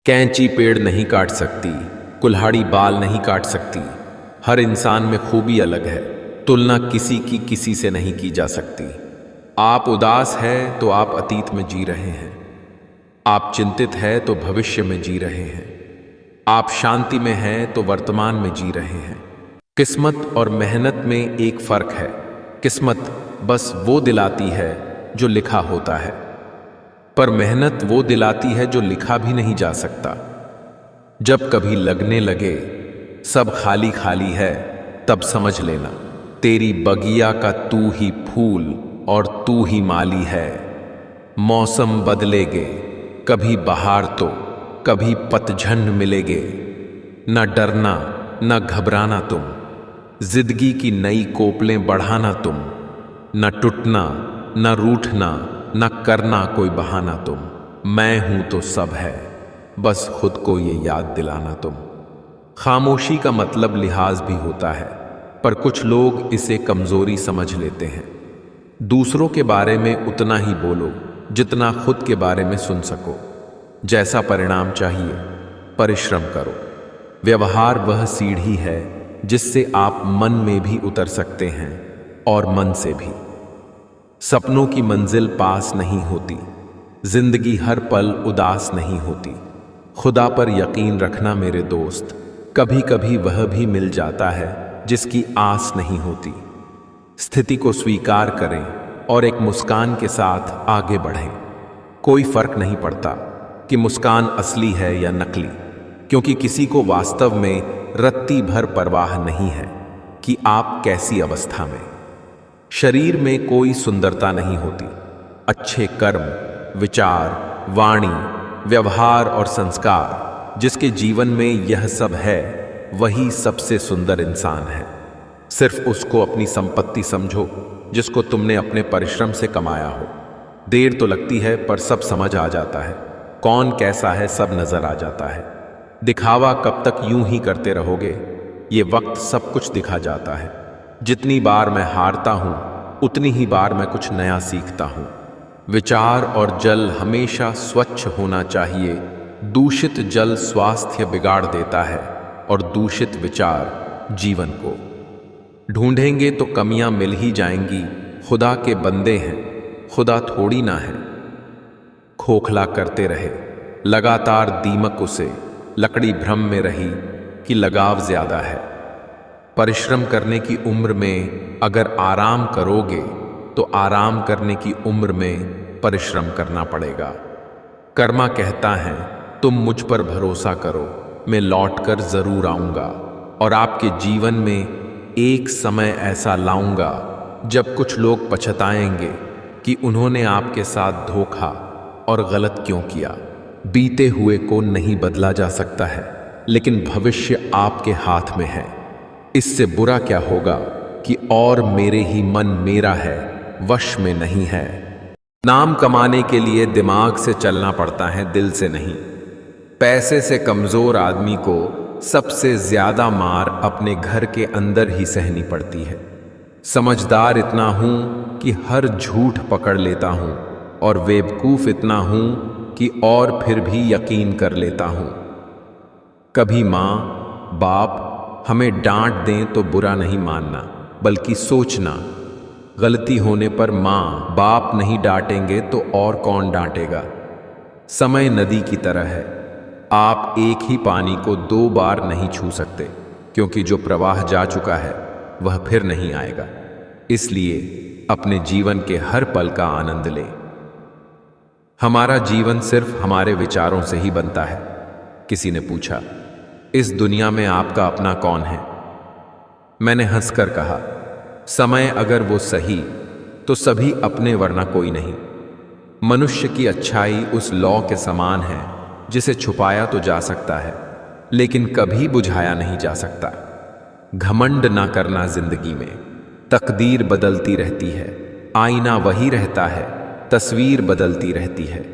कैंची पेड़ नहीं काट सकती, कुल्हाड़ी बाल नहीं काट सकती। हर इंसान में खूबी अलग है, तुलना किसी की किसी से नहीं की जा सकती। आप उदास हैं तो आप अतीत में जी रहे हैं, आप चिंतित हैं तो भविष्य में जी रहे हैं, आप शांति में हैं तो वर्तमान में जी रहे हैं। किस्मत और मेहनत में एक फर्क है। किस्मत बस वो दिलाती है जो लिखा होता है, पर मेहनत वो दिलाती है जो लिखा भी नहीं जा सकता। जब कभी लगने लगे सब खाली खाली है, तब समझ लेना तेरी बगिया का तू ही फूल और तू ही माली है। मौसम बदलेगे, कभी बहार तो कभी पतझड़ मिलेगे। न डरना न घबराना तुम, जिंदगी की नई कोपलें बढ़ाना तुम। न टूटना न रूठना न करना कोई बहाना तुम। मैं हूं तो सब है, बस खुद को ये याद दिलाना तुम। खामोशी का मतलब लिहाज भी होता है, पर कुछ लोग इसे कमजोरी समझ लेते हैं। दूसरों के बारे में उतना ही बोलो जितना खुद के बारे में सुन सको। जैसा परिणाम चाहिए, परिश्रम करो। व्यवहार वह सीढ़ी है जिससे आप मन में भी उतर सकते हैं और मन से भी। सपनों की मंजिल पास नहीं होती, जिंदगी हर पल उदास नहीं होती। खुदा पर यकीन रखना मेरे दोस्त, कभी कभी वह भी मिल जाता है जिसकी आस नहीं होती। स्थिति को स्वीकार करें और एक मुस्कान के साथ आगे बढ़ें। कोई फर्क नहीं पड़ता कि मुस्कान असली है या नकली, क्योंकि किसी को वास्तव में रत्ती भर परवाह नहीं है कि आप कैसी अवस्था में। शरीर में कोई सुंदरता नहीं होती, अच्छे कर्म, विचार, वाणी, व्यवहार और संस्कार जिसके जीवन में यह सब है, वही सबसे सुंदर इंसान है। सिर्फ उसको अपनी संपत्ति समझो जिसको तुमने अपने परिश्रम से कमाया हो। देर तो लगती है, पर सब समझ आ जाता है। कौन कैसा है सब नजर आ जाता है। दिखावा कब तक यूं ही करते रहोगे, ये वक्त सब कुछ दिखा जाता है। जितनी बार मैं हारता हूं, उतनी ही बार मैं कुछ नया सीखता हूं। विचार और जल हमेशा स्वच्छ होना चाहिए। दूषित जल स्वास्थ्य बिगाड़ देता है और दूषित विचार जीवन को। ढूंढेंगे तो कमियां मिल ही जाएंगी। खुदा के बंदे हैं, खुदा थोड़ी ना है। खोखला करते रहे लगातार दीमक उसे, लकड़ी भ्रम में रही कि लगाव ज्यादा है। परिश्रम करने की उम्र में अगर आराम करोगे तो आराम करने की उम्र में परिश्रम करना पड़ेगा। कर्मा कहता है तुम मुझ पर भरोसा करो, मैं लौटकर जरूर आऊंगा और आपके जीवन में एक समय ऐसा लाऊंगा जब कुछ लोग पछताएंगे कि उन्होंने आपके साथ धोखा और गलत क्यों किया। बीते हुए को नहीं बदला जा सकता है, लेकिन भविष्य आपके हाथ में है। इससे बुरा क्या होगा कि और मेरे ही मन मेरा है, वश में नहीं है। नाम कमाने के लिए दिमाग से चलना पड़ता है, दिल से नहीं। पैसे से कमजोर आदमी को सबसे ज्यादा मार अपने घर के अंदर ही सहनी पड़ती है। समझदार इतना हूं कि हर झूठ पकड़ लेता हूं और बेवकूफ इतना हूं कि और फिर भी यकीन कर लेता हूं। कभी मां बाप हमें डांट दें तो बुरा नहीं मानना, बल्कि सोचना गलती होने पर मां बाप नहीं डांटेंगे तो और कौन डांटेगा। समय नदी की तरह है, आप एक ही पानी को दो बार नहीं छू सकते, क्योंकि जो प्रवाह जा चुका है वह फिर नहीं आएगा। इसलिए अपने जीवन के हर पल का आनंद लें। हमारा जीवन सिर्फ हमारे विचारों से ही बनता है। किसी ने पूछा, इस दुनिया में आपका अपना कौन है? मैंने हंसकर कहा, समय अगर वो सही तो सभी अपने, वरना कोई नहीं। मनुष्य की अच्छाई उस लौ के समान है जिसे छुपाया तो जा सकता है, लेकिन कभी बुझाया नहीं जा सकता। घमंड ना करना जिंदगी में, तकदीर बदलती रहती है। आईना वही रहता है, तस्वीर बदलती रहती है।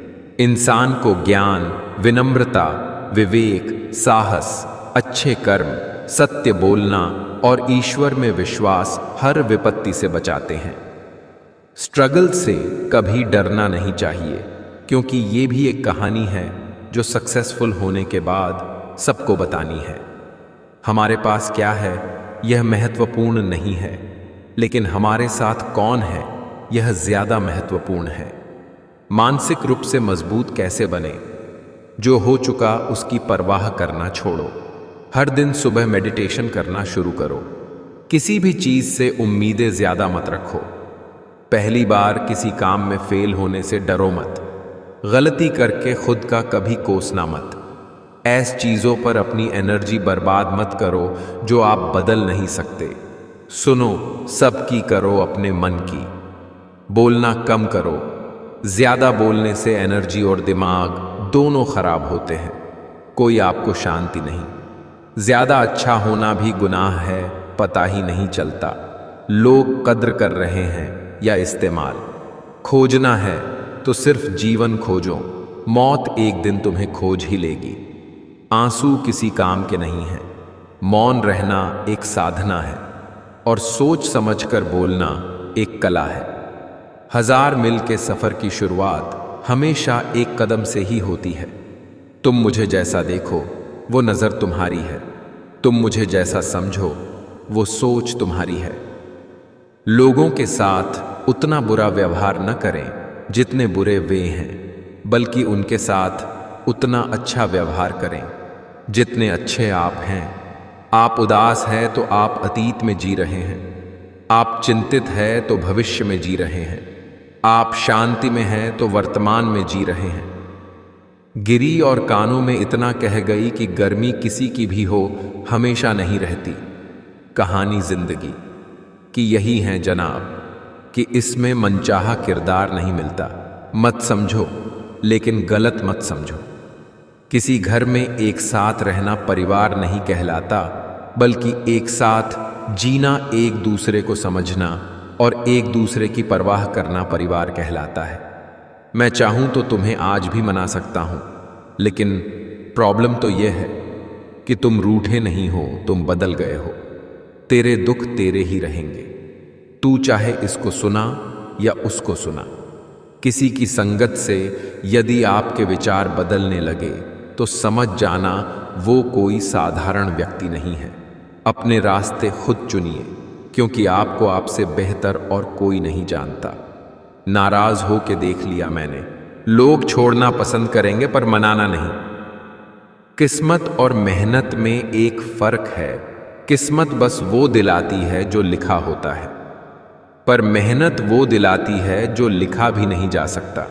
इंसान को ज्ञान, विनम्रता, विवेक, साहस, अच्छे कर्म, सत्य बोलना और ईश्वर में विश्वास हर विपत्ति से बचाते हैं। स्ट्रगल से कभी डरना नहीं चाहिए, क्योंकि ये भी एक कहानी है जो सक्सेसफुल होने के बाद सबको बतानी है। हमारे पास क्या है यह महत्वपूर्ण नहीं है, लेकिन हमारे साथ कौन है यह ज्यादा महत्वपूर्ण है। मानसिक रूप से मजबूत कैसे बने? जो हो चुका उसकी परवाह करना छोड़ो। हर दिन सुबह मेडिटेशन करना शुरू करो। किसी भी चीज से उम्मीदें ज्यादा मत रखो। पहली बार किसी काम में फेल होने से डरो मत। गलती करके खुद का कभी कोसना मत। ऐसी चीजों पर अपनी एनर्जी बर्बाद मत करो जो आप बदल नहीं सकते। सुनो सबकी, करो अपने मन की। बोलना कम करो। ज्यादा बोलने से एनर्जी और दिमाग दोनों खराब होते हैं। कोई आपको शांति नहीं। ज्यादा अच्छा होना भी गुनाह है, पता ही नहीं चलता। लोग कद्र कर रहे हैं या इस्तेमाल। खोजना है तो सिर्फ जीवन खोजो। मौत एक दिन तुम्हें खोज ही लेगी। आंसू किसी काम के नहीं हैं। मौन रहना एक साधना है और सोच समझकर बोलना एक कला है। 1000 मील के सफर की शुरुआत हमेशा एक कदम से ही होती है। तुम मुझे जैसा देखो वो नजर तुम्हारी है। तुम मुझे जैसा समझो वो सोच तुम्हारी है। लोगों के साथ उतना बुरा व्यवहार न करें जितने बुरे वे हैं, बल्कि उनके साथ उतना अच्छा व्यवहार करें जितने अच्छे आप हैं। आप उदास हैं तो आप अतीत में जी रहे हैं। आप चिंतित हैं तो भविष्य में जी रहे हैं। आप शांति में हैं तो वर्तमान में जी रहे हैं। गिरी और कानों में इतना कह गई कि गर्मी किसी की भी हो हमेशा नहीं रहती। कहानी जिंदगी कि यही है जनाब, कि इसमें मनचाहा किरदार नहीं मिलता। मत समझो, लेकिन गलत मत समझो। किसी घर में एक साथ रहना परिवार नहीं कहलाता, बल्कि एक साथ जीना, एक दूसरे को समझना और एक दूसरे की परवाह करना परिवार कहलाता है। मैं चाहूं तो तुम्हें आज भी मना सकता हूं, लेकिन प्रॉब्लम तो यह है कि तुम रूठे नहीं हो, तुम बदल गए हो। तेरे दुख तेरे ही रहेंगे। तू चाहे इसको सुना या उसको सुना। किसी की संगत से यदि आपके विचार बदलने लगे तो समझ जाना वो कोई साधारण व्यक्ति नहीं है। अपने रास्ते खुद चुनिए, क्योंकि आपको आपसे बेहतर और कोई नहीं जानता। नाराज हो के देख लिया मैंने। लोग छोड़ना पसंद करेंगे पर मनाना नहीं। किस्मत और मेहनत में एक फर्क है। किस्मत बस वो दिलाती है जो लिखा होता है, पर मेहनत वो दिलाती है जो लिखा भी नहीं जा सकता।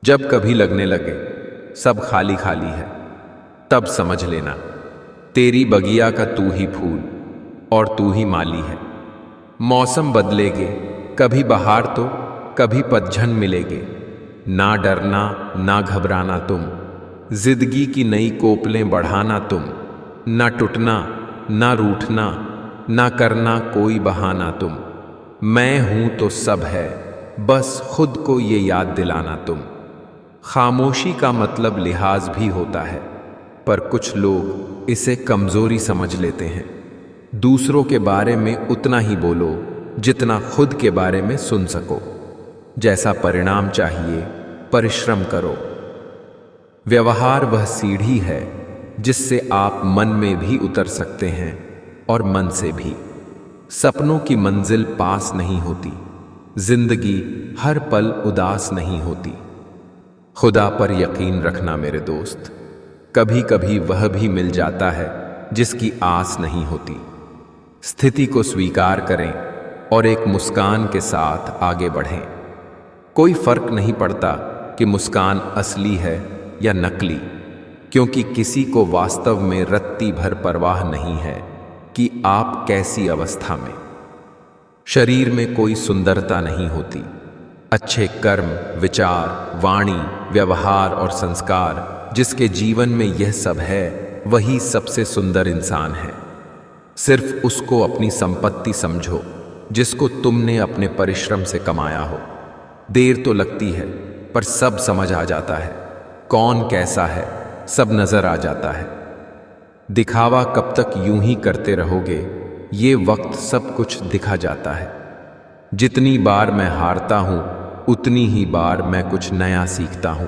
जब कभी लगने लगे सब खाली खाली है, तब समझ लेना तेरी बगिया का तू ही फूल और तू ही माली है। मौसम बदलेगे, कभी बहार तो कभी पतझड़ मिलेगे। ना डरना ना घबराना तुम, जिंदगी की नई कोपलें बढ़ाना तुम। ना टूटना ना रूठना, ना करना कोई बहाना तुम। मैं हूं तो सब है, बस खुद को ये याद दिलाना तुम। खामोशी का मतलब लिहाज भी होता है, पर कुछ लोग इसे कमजोरी समझ लेते हैं। दूसरों के बारे में उतना ही बोलो जितना खुद के बारे में सुन सको। जैसा परिणाम चाहिए परिश्रम करो। व्यवहार वह सीढ़ी है जिससे आप मन में भी उतर सकते हैं और मन से भी। सपनों की मंजिल पास नहीं होती। जिंदगी हर पल उदास नहीं होती। खुदा पर यकीन रखना मेरे दोस्त, कभी कभी वह भी मिल जाता है जिसकी आस नहीं होती। स्थिति को स्वीकार करें और एक मुस्कान के साथ आगे बढ़ें। कोई फर्क नहीं पड़ता कि मुस्कान असली है या नकली, क्योंकि किसी को वास्तव में रत्ती भर परवाह नहीं है कि आप कैसी अवस्था में। शरीर में कोई सुंदरता नहीं होती। अच्छे कर्म, विचार, वाणी, व्यवहार और संस्कार जिसके जीवन में यह सब है, वही सबसे सुंदर इंसान है। सिर्फ उसको अपनी संपत्ति समझो जिसको तुमने अपने परिश्रम से कमाया हो। देर तो लगती है, पर सब समझ आ जाता है। कौन कैसा है सब नजर आ जाता है। दिखावा कब तक यूं ही करते रहोगे, ये वक्त सब कुछ दिखा जाता है। जितनी बार मैं हारता हूं उतनी ही बार मैं कुछ नया सीखता हूं।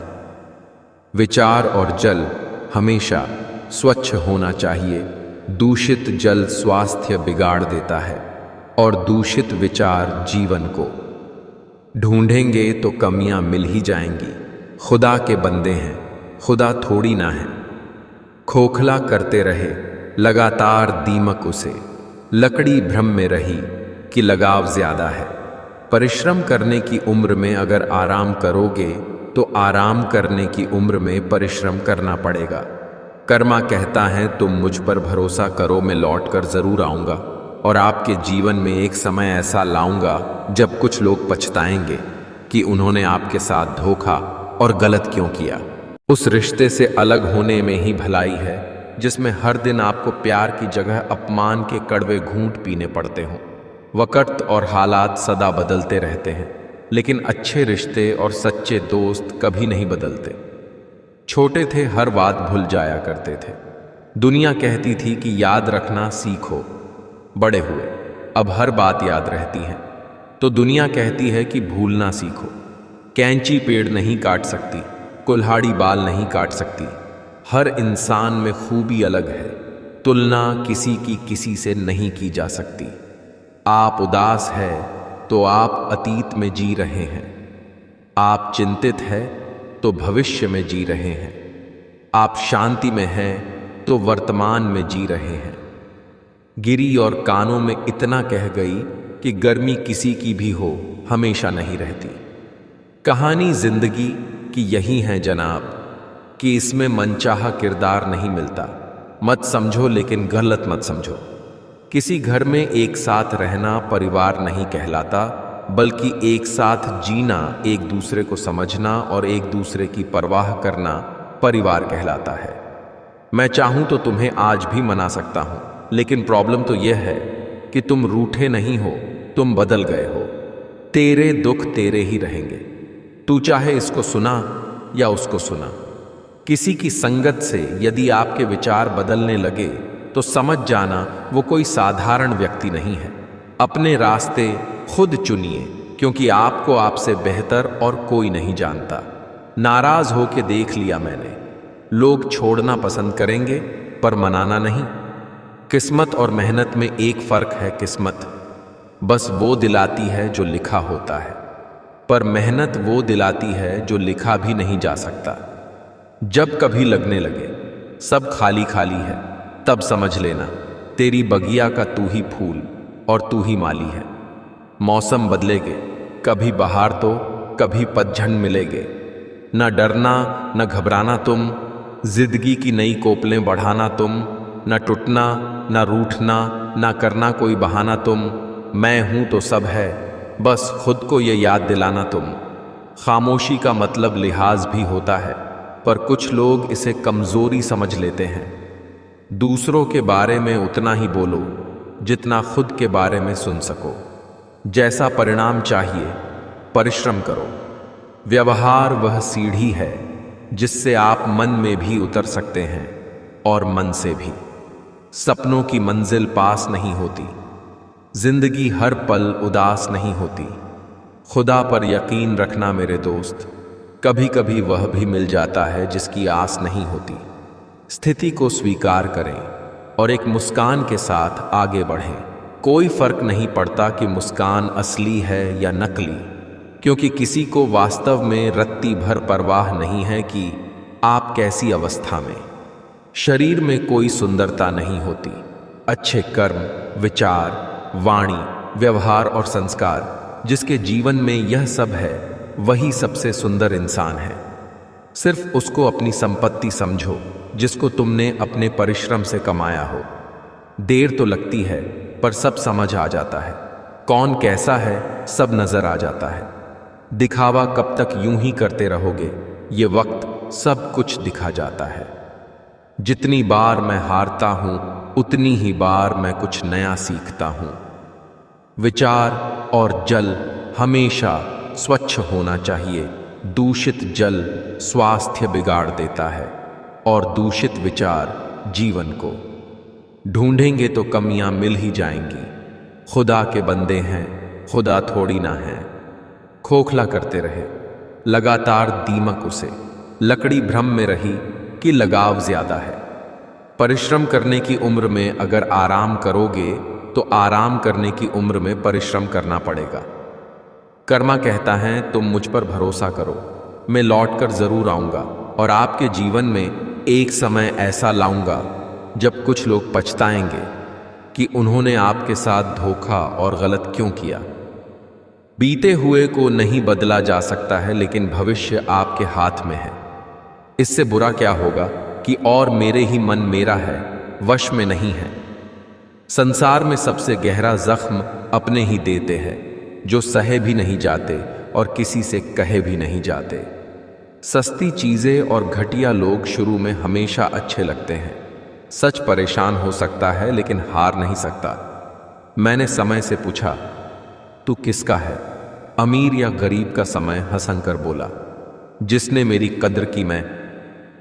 विचार और जल हमेशा स्वच्छ होना चाहिए। दूषित जल स्वास्थ्य बिगाड़ देता है और दूषित विचार जीवन को। ढूंढेंगे तो कमियां मिल ही जाएंगी। खुदा के बंदे हैं, खुदा थोड़ी ना है। खोखला करते रहे लगातार दीमक उसे, लकड़ी भ्रम में रही कि लगाव ज्यादा है। परिश्रम करने की उम्र में अगर आराम करोगे तो आराम करने की उम्र में परिश्रम करना पड़ेगा। कर्मा कहता है तुम मुझ पर भरोसा करो, मैं लौट कर जरूर आऊंगा और आपके जीवन में एक समय ऐसा लाऊंगा जब कुछ लोग पछताएंगे कि उन्होंने आपके साथ धोखा और गलत क्यों किया। उस रिश्ते से अलग होने में ही भलाई है जिसमें हर दिन आपको प्यार की जगह अपमान के कड़वे घूंट पीने पड़ते हों। वक्त और हालात सदा बदलते रहते हैं, लेकिन अच्छे रिश्ते और सच्चे दोस्त कभी नहीं बदलते। छोटे थे हर बात भूल जाया करते थे। दुनिया कहती थी कि याद रखना सीखो। बड़े हुए अब हर बात याद रहती है तो दुनिया कहती है कि भूलना सीखो। कैंची पेड़ नहीं काट सकती, कुल्हाड़ी बाल नहीं काट सकती। हर इंसान में खूबी अलग है, तुलना किसी की किसी से नहीं की जा सकती। आप उदास है तो आप अतीत में जी रहे हैं। आप चिंतित है तो भविष्य में जी रहे हैं। आप शांति में हैं तो वर्तमान में जी रहे हैं। गिरी और कानों में इतना कह गई कि गर्मी किसी की भी हो हमेशा नहीं रहती। कहानी जिंदगी की यही है जनाब कि इसमें मनचाहा किरदार नहीं मिलता। मत समझो लेकिन गलत मत समझो। किसी घर में एक साथ रहना परिवार नहीं कहलाता, बल्कि एक साथ जीना, एक दूसरे को समझना और एक दूसरे की परवाह करना परिवार कहलाता है। मैं चाहूं तो तुम्हें आज भी मना सकता हूं, लेकिन प्रॉब्लम तो यह है कि तुम रूठे नहीं हो, तुम बदल गए हो। तेरे दुख तेरे ही रहेंगे, तू चाहे इसको सुना या उसको सुना। किसी की संगत से यदि आपके विचार बदलने लगे तो समझ जाना वो कोई साधारण व्यक्ति नहीं है। अपने रास्ते खुद चुनिए, क्योंकि आपको आपसे बेहतर और कोई नहीं जानता। नाराज होके देख लिया मैंने, लोग छोड़ना पसंद करेंगे पर मनाना नहीं। किस्मत और मेहनत में एक फर्क है, किस्मत बस वो दिलाती है जो लिखा होता है, पर मेहनत वो दिलाती है जो लिखा भी नहीं जा सकता। जब कभी लगने लगे सब खाली खाली है, तब समझ लेना तेरी बगिया का तू ही फूल और तू ही माली है। मौसम बदलेगे, कभी बहार तो कभी पतझड़ मिलेगे। न डरना न घबराना तुम, जिंदगी की नई कोपलें बढ़ाना तुम। न टूटना न रूठना न करना कोई बहाना तुम। मैं हूं तो सब है, बस खुद को ये याद दिलाना तुम। खामोशी का मतलब लिहाज भी होता है, पर कुछ लोग इसे कमजोरी समझ लेते हैं। दूसरों के बारे में उतना ही बोलो जितना खुद के बारे में सुन सको। जैसा परिणाम चाहिए परिश्रम करो। व्यवहार वह सीढ़ी है जिससे आप मन में भी उतर सकते हैं और मन से भी। सपनों की मंजिल पास नहीं होती, जिंदगी हर पल उदास नहीं होती। खुदा पर यकीन रखना मेरे दोस्त, कभी कभी वह भी मिल जाता है जिसकी आस नहीं होती। स्थिति को स्वीकार करें और एक मुस्कान के साथ आगे बढ़ें। कोई फर्क नहीं पड़ता कि मुस्कान असली है या नकली, क्योंकि किसी को वास्तव में रत्ती भर परवाह नहीं है कि आप कैसी अवस्था में। शरीर में कोई सुंदरता नहीं होती, अच्छे कर्म, विचार, वाणी, व्यवहार और संस्कार जिसके जीवन में यह सब है वही सबसे सुंदर इंसान है। सिर्फ उसको अपनी संपत्ति समझो जिसको तुमने अपने परिश्रम से कमाया हो। देर तो लगती है पर सब समझ आ जाता है। कौन कैसा है सब नजर आ जाता है। दिखावा कब तक यूं ही करते रहोगे, ये वक्त सब कुछ दिखा जाता है। जितनी बार मैं हारता हूं उतनी ही बार मैं कुछ नया सीखता हूं। विचार और जल हमेशा स्वच्छ होना चाहिए। दूषित जल स्वास्थ्य बिगाड़ देता है और दूषित विचार जीवन को। ढूंढेंगे तो कमियां मिल ही जाएंगी। खुदा के बंदे हैं, खुदा थोड़ी ना है। खोखला करते रहे लगातार दीमक उसे, लकड़ी भ्रम में रही कि लगाव ज्यादा है। परिश्रम करने की उम्र में अगर आराम करोगे तो आराम करने की उम्र में परिश्रम करना पड़ेगा। कर्मा कहता है तुम मुझ पर भरोसा करो, मैं लौटकर जरूर आऊंगा और आपके जीवन में एक समय ऐसा लाऊंगा जब कुछ लोग पछताएंगे कि उन्होंने आपके साथ धोखा और गलत क्यों किया। बीते हुए को नहीं बदला जा सकता है, लेकिन भविष्य आपके हाथ में है। इससे बुरा क्या होगा कि और मेरे ही मन मेरा है, वश में नहीं है। संसार में सबसे गहरा जख्म अपने ही देते हैं, जो सहे भी नहीं जाते और किसी से कहे भी नहीं जाते। सस्ती चीजें और घटिया लोग शुरू में हमेशा अच्छे लगते हैं। सच परेशान हो सकता है लेकिन हार नहीं सकता। मैंने समय से पूछा, तू किसका है? अमीर या गरीब का समय हंसकर बोला, जिसने मेरी कद्र की मैं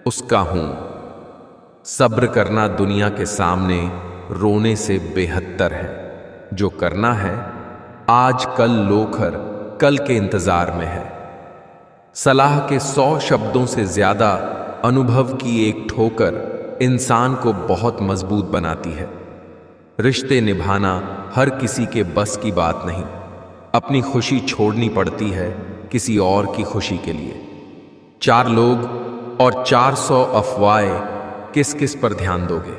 उसका हूं। सब्र करना दुनिया के सामने रोने से बेहतर है। जो करना है आज कल लोकर कल के इंतजार में है। सलाह के 100 शब्दों से ज्यादा अनुभव की एक ठोकर इंसान को बहुत मजबूत बनाती है। रिश्ते निभाना हर किसी के बस की बात नहीं। अपनी खुशी छोड़नी पड़ती है किसी और की खुशी के लिए। 4 लोग और 400 अफवाहें, किस किस पर ध्यान दोगे?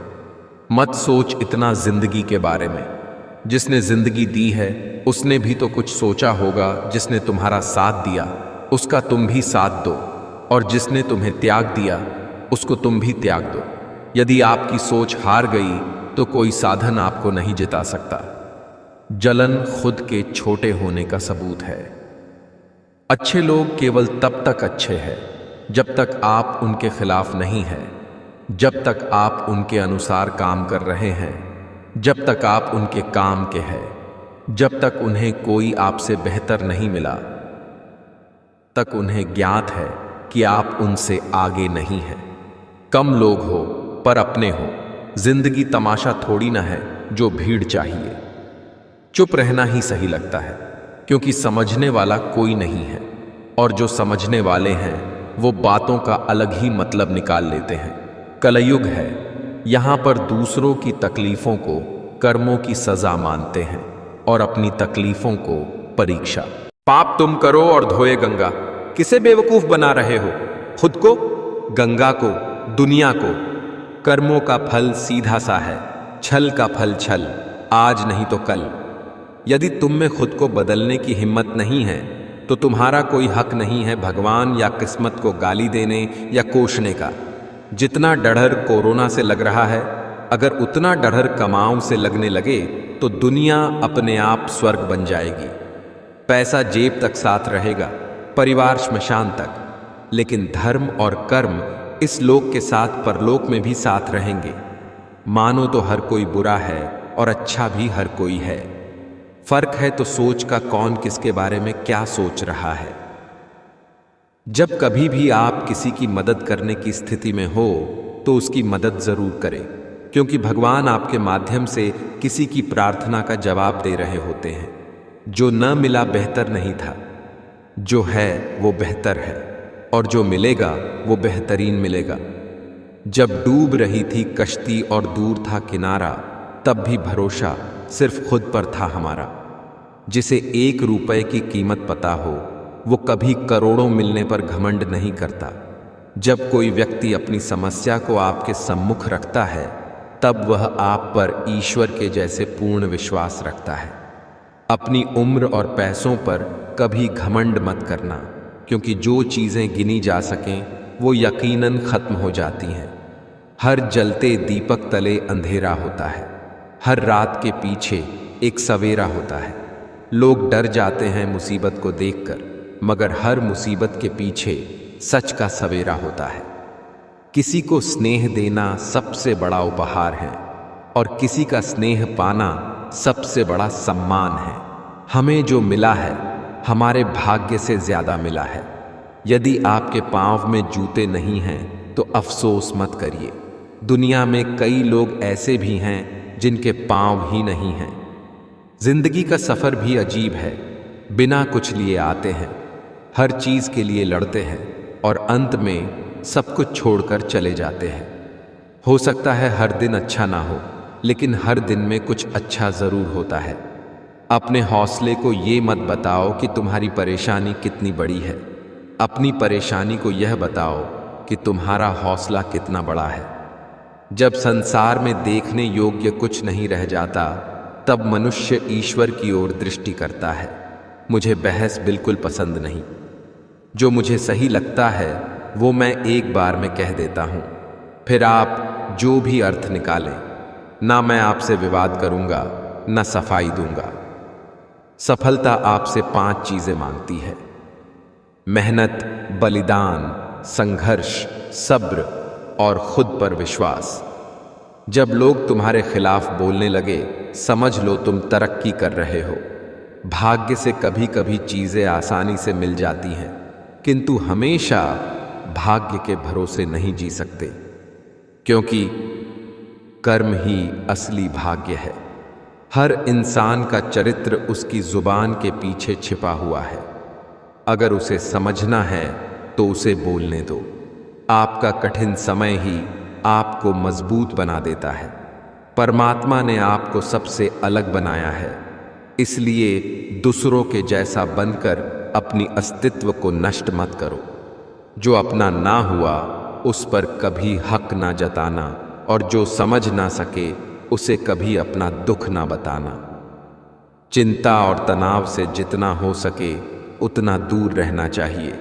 मत सोच इतना जिंदगी के बारे में। जिसने जिंदगी दी है उसने भी तो कुछ सोचा होगा। जिसने तुम्हारा साथ दिया उसका तुम भी साथ दो, और जिसने तुम्हें त्याग दिया उसको तुम भी त्याग दो। यदि आपकी सोच हार गई तो कोई साधन आपको नहीं जिता सकता। जलन खुद के छोटे होने का सबूत है। अच्छे लोग केवल तब तक अच्छे हैं जब तक आप उनके खिलाफ नहीं हैं, जब तक आप उनके अनुसार काम कर रहे हैं, जब तक आप उनके काम के हैं, जब तक उन्हें कोई आपसे बेहतर नहीं मिला, तक उन्हें ज्ञात है कि आप उनसे आगे नहीं हैं। कम लोग हो पर अपने हो। जिंदगी तमाशा थोड़ी ना है जो भीड़ चाहिए। चुप रहना ही सही लगता है, क्योंकि समझने वाला कोई नहीं है, और जो समझने वाले हैं वो बातों का अलग ही मतलब निकाल लेते हैं। कलयुग है, यहां पर दूसरों की तकलीफों को कर्मों की सजा मानते हैं और अपनी तकलीफों को परीक्षा। पाप तुम करो और धोए गंगा। किसे बेवकूफ बना रहे हो? खुद को, गंगा को, दुनिया को। कर्मों का फल सीधा सा है, छल का फल छल, आज नहीं तो कल। यदि तुम में खुद को बदलने की हिम्मत नहीं है तो तुम्हारा कोई हक नहीं है भगवान या किस्मत को गाली देने या कोसने का। जितना डर कोरोना से लग रहा है, अगर उतना डर कमाओं से लगने लगे तो दुनिया अपने आप स्वर्ग बन जाएगी। पैसा जेब तक साथ रहेगा, परिवार श्मशान तक, लेकिन धर्म और कर्म इस लोक के साथ परलोक में भी साथ रहेंगे। मानो तो हर कोई बुरा है और अच्छा भी हर कोई है। फर्क है तो सोच का कौन किसके बारे में क्या सोच रहा है। जब कभी भी आप किसी की मदद करने की स्थिति में हो तो उसकी मदद जरूर करें, क्योंकि भगवान आपके माध्यम से किसी की प्रार्थना का जवाब दे रहे होते हैं। जो न मिला बेहतर नहीं था, जो है वो बेहतर है, और जो मिलेगा वो बेहतरीन मिलेगा। जब डूब रही थी कश्ती और दूर था किनारा, तब भी भरोसा सिर्फ खुद पर था हमारा। जिसे 1 रुपए की कीमत पता हो वो कभी करोड़ों मिलने पर घमंड नहीं करता। जब कोई व्यक्ति अपनी समस्या को आपके सम्मुख रखता है तब वह आप पर ईश्वर के जैसे पूर्ण विश्वास रखता है। अपनी उम्र और पैसों पर कभी घमंड मत करना, क्योंकि जो चीज़ें गिनी जा सकें वो यकीनन खत्म हो जाती हैं। हर जलते दीपक तले अंधेरा होता है, हर रात के पीछे एक सवेरा होता है। लोग डर जाते हैं मुसीबत को देखकर, मगर हर मुसीबत के पीछे सच का सवेरा होता है। किसी को स्नेह देना सबसे बड़ा उपहार है, और किसी का स्नेह पाना सबसे बड़ा सम्मान है। हमें जो मिला है हमारे भाग्य से ज्यादा मिला है। यदि आपके पांव में जूते नहीं हैं तो अफसोस मत करिए। दुनिया में कई लोग ऐसे भी हैं जिनके पांव ही नहीं हैं। जिंदगी का सफर भी अजीब है। बिना कुछ लिए आते हैं, हर चीज के लिए लड़ते हैं, और अंत में सब कुछ छोड़कर चले जाते हैं। हो सकता है हर दिन अच्छा ना हो, लेकिन हर दिन में कुछ अच्छा जरूर होता है। अपने हौसले को ये मत बताओ कि तुम्हारी परेशानी कितनी बड़ी है। अपनी परेशानी को यह बताओ कि तुम्हारा हौसला कितना बड़ा है। जब संसार में देखने योग्य कुछ नहीं रह जाता, तब मनुष्य ईश्वर की ओर दृष्टि करता है। मुझे बहस बिल्कुल पसंद नहीं। जो मुझे सही लगता है वो मैं एक बार में कह देता हूं, फिर आप जो भी अर्थ निकालें। ना मैं आपसे विवाद करूंगा, ना सफाई दूंगा। सफलता आपसे 5 चीजें मांगती है: मेहनत, बलिदान, संघर्ष, सब्र और खुद पर विश्वास। जब लोग तुम्हारे खिलाफ बोलने लगे, समझ लो तुम तरक्की कर रहे हो। भाग्य से कभी कभी चीजें आसानी से मिल जाती हैं, किंतु हमेशा भाग्य के भरोसे नहीं जी सकते, क्योंकि कर्म ही असली भाग्य है। हर इंसान का चरित्र उसकी जुबान के पीछे छिपा हुआ है। अगर उसे समझना है तो उसे बोलने दो। आपका कठिन समय ही आपको मजबूत बना देता है। परमात्मा ने आपको सबसे अलग बनाया है, इसलिए दूसरों के जैसा बनकर अपनी अस्तित्व को नष्ट मत करो। जो अपना ना हुआ उस पर कभी हक ना जताना, और जो समझ ना सके उसे कभी अपना दुख ना बताना। चिंता और तनाव से जितना हो सके उतना दूर रहना चाहिए।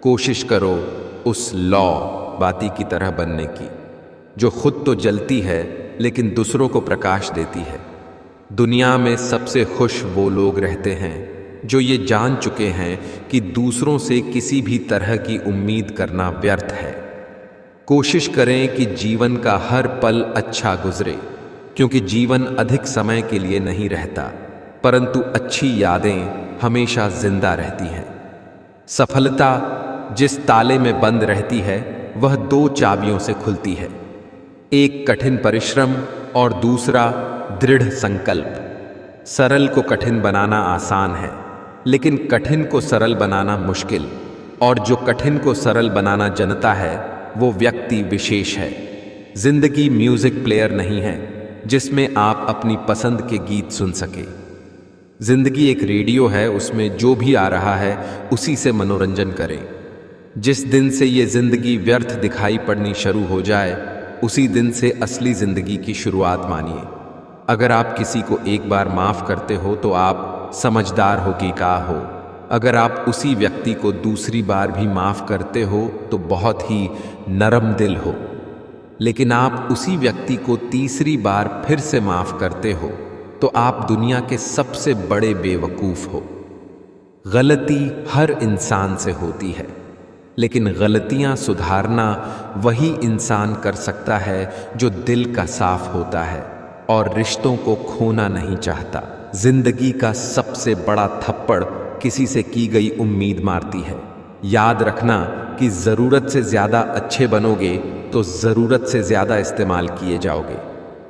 कोशिश करो उस लौ बाती की तरह बनने की, जो खुद तो जलती है लेकिन दूसरों को प्रकाश देती है। दुनिया में सबसे खुश वो लोग रहते हैं जो ये जान चुके हैं कि दूसरों से किसी भी तरह की उम्मीद करना व्यर्थ है। कोशिश करें कि जीवन का हर पल अच्छा गुजरे, क्योंकि जीवन अधिक समय के लिए नहीं रहता, परंतु अच्छी यादें हमेशा जिंदा रहती हैं। सफलता जिस ताले में बंद रहती है वह 2 चाबियों से खुलती है, एक कठिन परिश्रम और दूसरा दृढ़ संकल्प। सरल को कठिन बनाना आसान है, लेकिन कठिन को सरल बनाना मुश्किल, और जो कठिन को सरल बनाना जानता है वो व्यक्ति विशेष है। जिंदगी म्यूजिक प्लेयर नहीं है जिसमें आप अपनी पसंद के गीत सुन सके। जिंदगी एक रेडियो है, उसमें जो भी आ रहा है उसी से मनोरंजन करें। जिस दिन से ये जिंदगी व्यर्थ दिखाई पड़नी शुरू हो जाए, उसी दिन से असली जिंदगी की शुरुआत मानिए। अगर आप किसी को एक बार माफ करते हो तो आप समझदार हो कि का हो। अगर आप उसी व्यक्ति को दूसरी बार भी माफ करते हो तो बहुत ही नरम दिल हो। लेकिन आप उसी व्यक्ति को तीसरी बार फिर से माफ करते हो तो आप दुनिया के सबसे बड़े बेवकूफ हो। गलती हर इंसान से होती है, लेकिन गलतियां सुधारना वही इंसान कर सकता है जो दिल का साफ होता है और रिश्तों को खोना नहीं चाहता। जिंदगी का सबसे बड़ा थप्पड़ किसी से की गई उम्मीद मारती है। याद रखना कि जरूरत से ज्यादा अच्छे बनोगे तो जरूरत से ज्यादा इस्तेमाल किए जाओगे।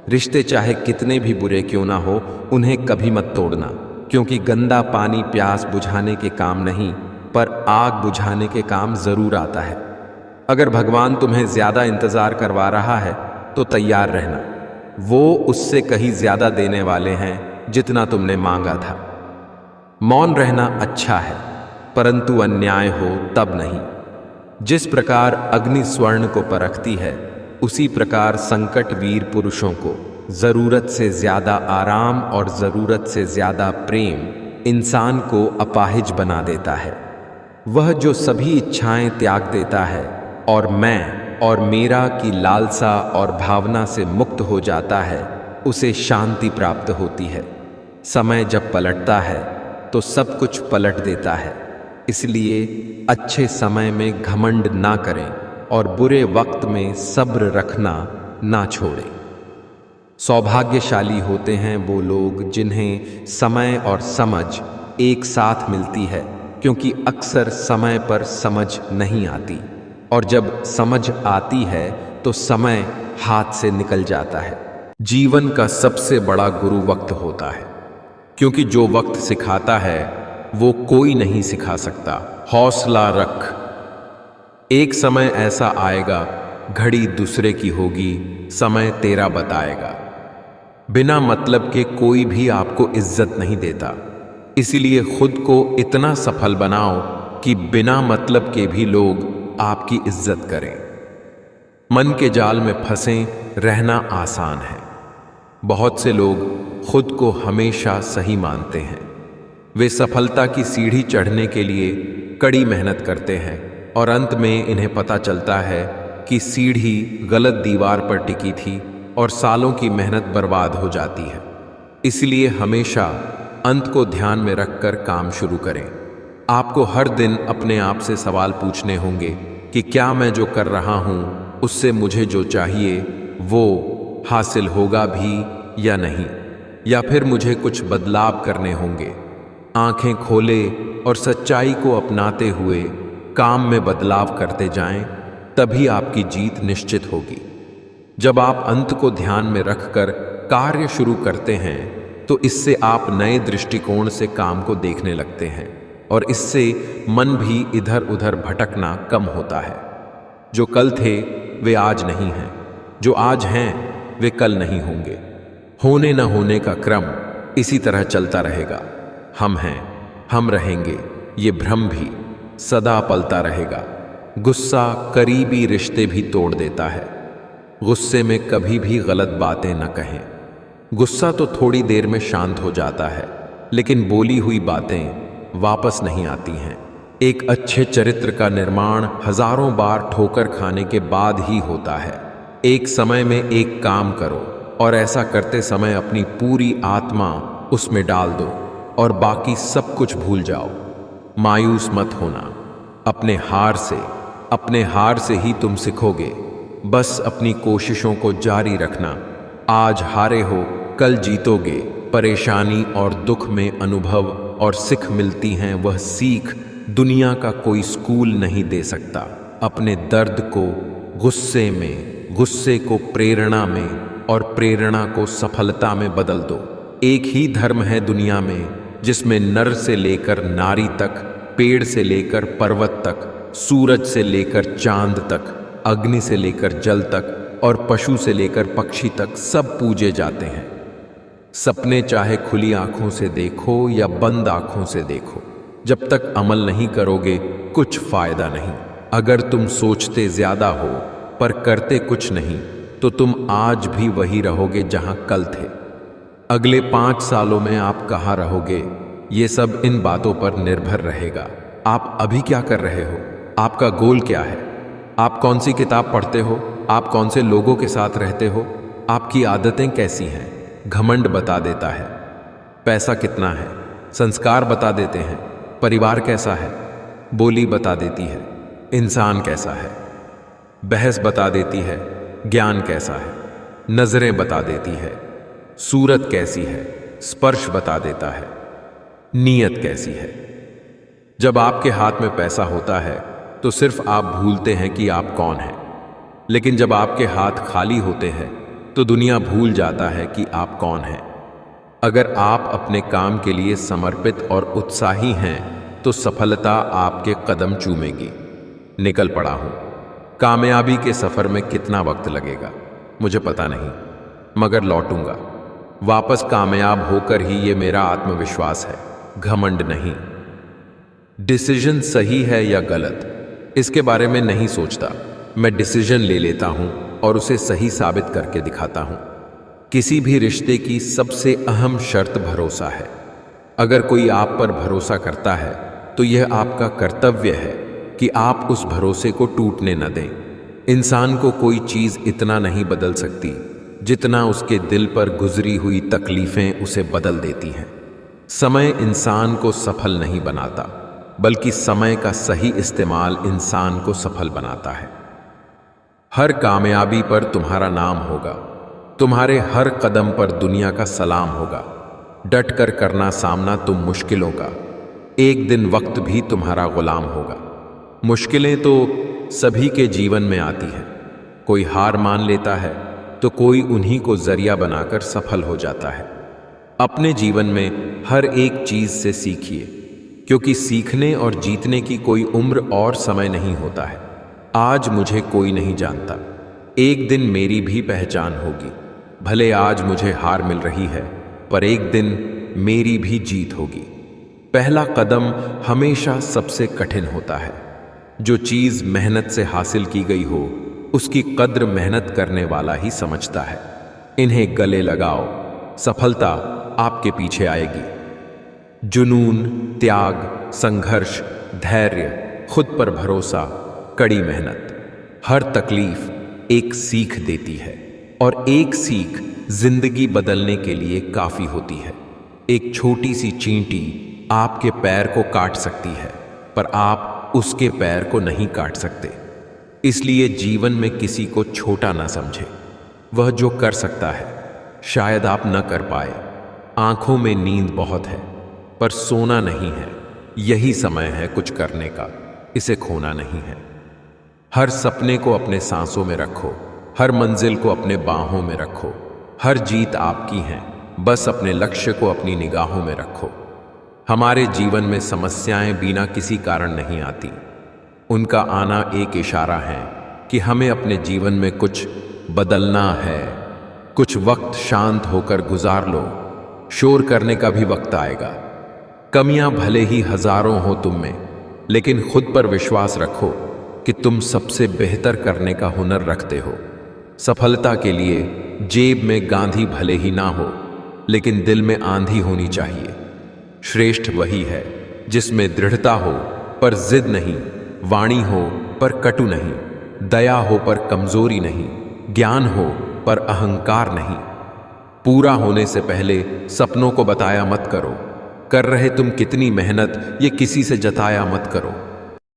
रिश्ते चाहे कितने भी बुरे क्यों ना हो, उन्हें कभी मत तोड़ना, क्योंकि गंदा पानी प्यास बुझाने के काम नहीं, पर आग बुझाने के काम जरूर आता है। अगर भगवान तुम्हें ज्यादा इंतजार करवा रहा है तो तैयार रहना, वो उससे कहीं ज्यादा देने वाले हैं जितना तुमने मांगा था। मौन रहना अच्छा है, परंतु अन्याय हो तब नहीं। जिस प्रकार अग्नि स्वर्ण को परखती है, उसी प्रकार संकट वीर पुरुषों को जरूरत से ज्यादा आराम और जरूरत से ज्यादा प्रेम इंसान को अपाहिज बना देता है। वह जो सभी इच्छाएं त्याग देता है और मैं और मेरा की लालसा और भावना से मुक्त हो जाता है, उसे शांति प्राप्त होती है। समय जब पलटता है तो सब कुछ पलट देता है। इसलिए अच्छे समय में घमंड ना करें और बुरे वक्त में सब्र रखना ना छोड़ें। सौभाग्यशाली होते हैं वो लोग जिन्हें समय और समझ एक साथ मिलती है, क्योंकि अक्सर समय पर समझ नहीं आती, और जब समझ आती है तो समय हाथ से निकल जाता है। जीवन का सबसे बड़ा गुरु वक्त होता है, क्योंकि जो वक्त सिखाता है वो कोई नहीं सिखा सकता। हौसला रख, एक समय ऐसा आएगा, घड़ी दूसरे की होगी, समय तेरा बताएगा। बिना मतलब के कोई भी आपको इज्जत नहीं देता, इसीलिए खुद को इतना सफल बनाओ कि बिना मतलब के भी लोग आपकी इज्जत करें। मन के जाल में फंसे रहना आसान है। बहुत से लोग खुद को हमेशा सही मानते हैं। वे सफलता की सीढ़ी चढ़ने के लिए कड़ी मेहनत करते हैं और अंत में इन्हें पता चलता है कि सीढ़ी गलत दीवार पर टिकी थी और सालों की मेहनत बर्बाद हो जाती है। इसलिए हमेशा अंत को ध्यान में रखकर काम शुरू करें। आपको हर दिन अपने आप से सवाल पूछने होंगे कि क्या मैं जो कर रहा हूं उससे मुझे जो चाहिए वो हासिल होगा भी या नहीं, या फिर मुझे कुछ बदलाव करने होंगे। आंखें खोले और सच्चाई को अपनाते हुए काम में बदलाव करते जाएं, तभी आपकी जीत निश्चित होगी। जब आप अंत को ध्यान में रखकर कार्य शुरू करते हैं तो इससे आप नए दृष्टिकोण से काम को देखने लगते हैं और इससे मन भी इधर उधर भटकना कम होता है। जो कल थे वे आज नहीं हैं, जो आज हैं वे कल नहीं होंगे। होने न होने का क्रम इसी तरह चलता रहेगा। हम हैं, हम रहेंगे, ये भ्रम भी सदा पलता रहेगा। गुस्सा करीबी रिश्ते भी तोड़ देता है। गुस्से में कभी भी गलत बातें न कहें। गुस्सा तो थोड़ी देर में शांत हो जाता है, लेकिन बोली हुई बातें वापस नहीं आती हैं। एक अच्छे चरित्र का निर्माण हजारों बार ठोकर खाने के बाद ही होता है। एक समय में एक काम करो और ऐसा करते समय अपनी पूरी आत्मा उसमें डाल दो और बाकी सब कुछ भूल जाओ। मायूस मत होना। अपने हार से ही तुम सीखोगे। बस अपनी कोशिशों को जारी रखना। आज हारे हो, कल जीतोगे। परेशानी और दुख में अनुभव और सीख मिलती हैं, वह सीख दुनिया का कोई स्कूल नहीं दे सकता। अपने दर्द को गुस्से में, गुस्से को प्रेरणा में और प्रेरणा को सफलता में बदल दो। एक ही धर्म है दुनिया में जिसमें नर से लेकर नारी तक, पेड़ से लेकर पर्वत तक, सूरज से लेकर चांद तक, अग्नि से लेकर जल तक और पशु से लेकर पक्षी तक सब पूजे जाते हैं। सपने चाहे खुली आंखों से देखो या बंद आंखों से देखो, जब तक अमल नहीं करोगे कुछ फायदा नहीं। अगर तुम सोचते ज्यादा हो पर करते कुछ नहीं तो तुम आज भी वही रहोगे जहां कल थे। अगले 5 सालों में आप कहां रहोगे, ये सब इन बातों पर निर्भर रहेगा। आप अभी क्या कर रहे हो? आपका गोल क्या है? आप कौन सी किताब पढ़ते हो? आप कौन से लोगों के साथ रहते हो? आपकी आदतें कैसी हैं? घमंड बता देता है। पैसा कितना है? संस्कार बता देते हैं। परिवार कैसा है? बोली बता देती है। इंसान कैसा है? बहस बता देती है। ज्ञान कैसा है? नजरें बता देती है। सूरत कैसी है? स्पर्श बता देता है। नीयत कैसी है? जब आपके हाथ में पैसा होता है तो सिर्फ आप भूलते हैं कि आप कौन हैं, लेकिन जब आपके हाथ खाली होते हैं तो दुनिया भूल जाता है कि आप कौन हैं। अगर आप अपने काम के लिए समर्पित और उत्साही हैं तो सफलता आपके कदम चूमेगी। निकल पड़ा हूं। कामयाबी के सफर में कितना वक्त लगेगा मुझे पता नहीं, मगर लौटूंगा वापस कामयाब होकर ही। ये मेरा आत्मविश्वास है, घमंड नहीं। डिसीजन सही है या गलत इसके बारे में नहीं सोचता। मैं डिसीजन ले लेता हूं और उसे सही साबित करके दिखाता हूं। किसी भी रिश्ते की सबसे अहम शर्त भरोसा है। अगर कोई आप पर भरोसा करता है तो यह आपका कर्तव्य है कि आप उस भरोसे को टूटने न दें। इंसान को कोई चीज इतना नहीं बदल सकती जितना उसके दिल पर गुजरी हुई तकलीफें उसे बदल देती हैं। समय इंसान को सफल नहीं बनाता, बल्कि समय का सही इस्तेमाल इंसान को सफल बनाता है। हर कामयाबी पर तुम्हारा नाम होगा। तुम्हारे हर कदम पर दुनिया का सलाम होगा। डट कर करना सामना तुम मुश्किलों का। एक दिन वक्त भी तुम्हारा गुलाम होगा। मुश्किलें तो सभी के जीवन में आती हैं। कोई हार मान लेता है तो कोई उन्हीं को जरिया बनाकर सफल हो जाता है। अपने जीवन में हर एक चीज से सीखिए, क्योंकि सीखने और जीतने की कोई उम्र और समय नहीं होता है। आज मुझे कोई नहीं जानता, एक दिन मेरी भी पहचान होगी। भले आज मुझे हार मिल रही है, पर एक दिन मेरी भी जीत होगी। पहला कदम हमेशा सबसे कठिन होता है। जो चीज मेहनत से हासिल की गई हो, उसकी कद्र मेहनत करने वाला ही समझता है। इन्हें गले लगाओ, सफलता आपके पीछे आएगी। जुनून, त्याग, संघर्ष, धैर्य, खुद पर भरोसा, कड़ी मेहनत, हर तकलीफ एक सीख देती है, और एक सीख जिंदगी बदलने के लिए काफी होती है। एक छोटी सी चींटी आपके पैर को काट सकती है, पर आप उसके पैर को नहीं काट सकते। इसलिए जीवन में किसी को छोटा ना समझे। वह जो कर सकता है शायद आप न कर पाए। आंखों में नींद बहुत है, पर सोना नहीं है। यही समय है कुछ करने का, इसे खोना नहीं है। हर सपने को अपने सांसों में रखो, हर मंजिल को अपने बाहों में रखो। हर जीत आपकी है, बस अपने लक्ष्य को अपनी निगाहों में रखो। हमारे जीवन में समस्याएं बिना किसी कारण नहीं आती। उनका आना एक इशारा है कि हमें अपने जीवन में कुछ बदलना है। कुछ वक्त शांत होकर गुजार लो, शोर करने का भी वक्त आएगा। कमियां भले ही हजारों हो तुम में, लेकिन खुद पर विश्वास रखो कि तुम सबसे बेहतर करने का हुनर रखते हो। सफलता के लिए जेब में गांधी भले ही ना हो, लेकिन दिल में आंधी होनी चाहिए। श्रेष्ठ वही है जिसमें दृढ़ता हो पर जिद नहीं, वाणी हो पर कटु नहीं, दया हो पर कमजोरी नहीं, ज्ञान हो पर अहंकार नहीं। पूरा होने से पहले सपनों को बताया मत करो। कर रहे तुम कितनी मेहनत ये किसी से जताया मत करो।